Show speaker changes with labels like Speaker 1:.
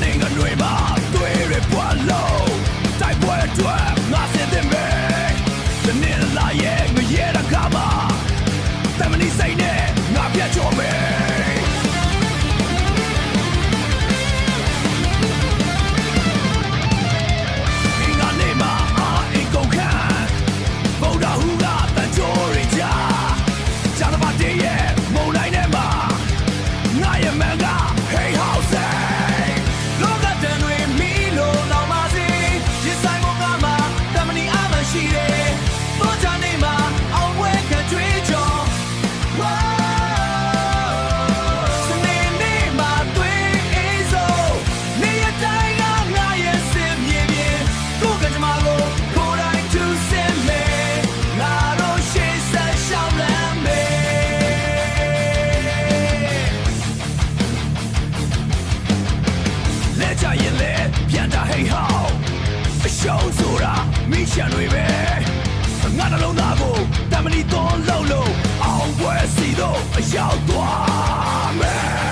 Speaker 1: နိုင်ငံတွေမှာသွေးတွေပွားလို့တိုက်ပွဲအတွက်ငါစင်တဲ့မေတနေ့လာရဲ့ငရဲတကားမှာတမဏိစိတ်နဲ့ငါပြတ်ချော်မယ်ရှောင်းဆိုတာမိရှန်တွေပဲငါနှလုံးသားကိုတမဏိတော်လှုပ်လို့အောင်ပွဲစီတော့အရောက်သွားမယ်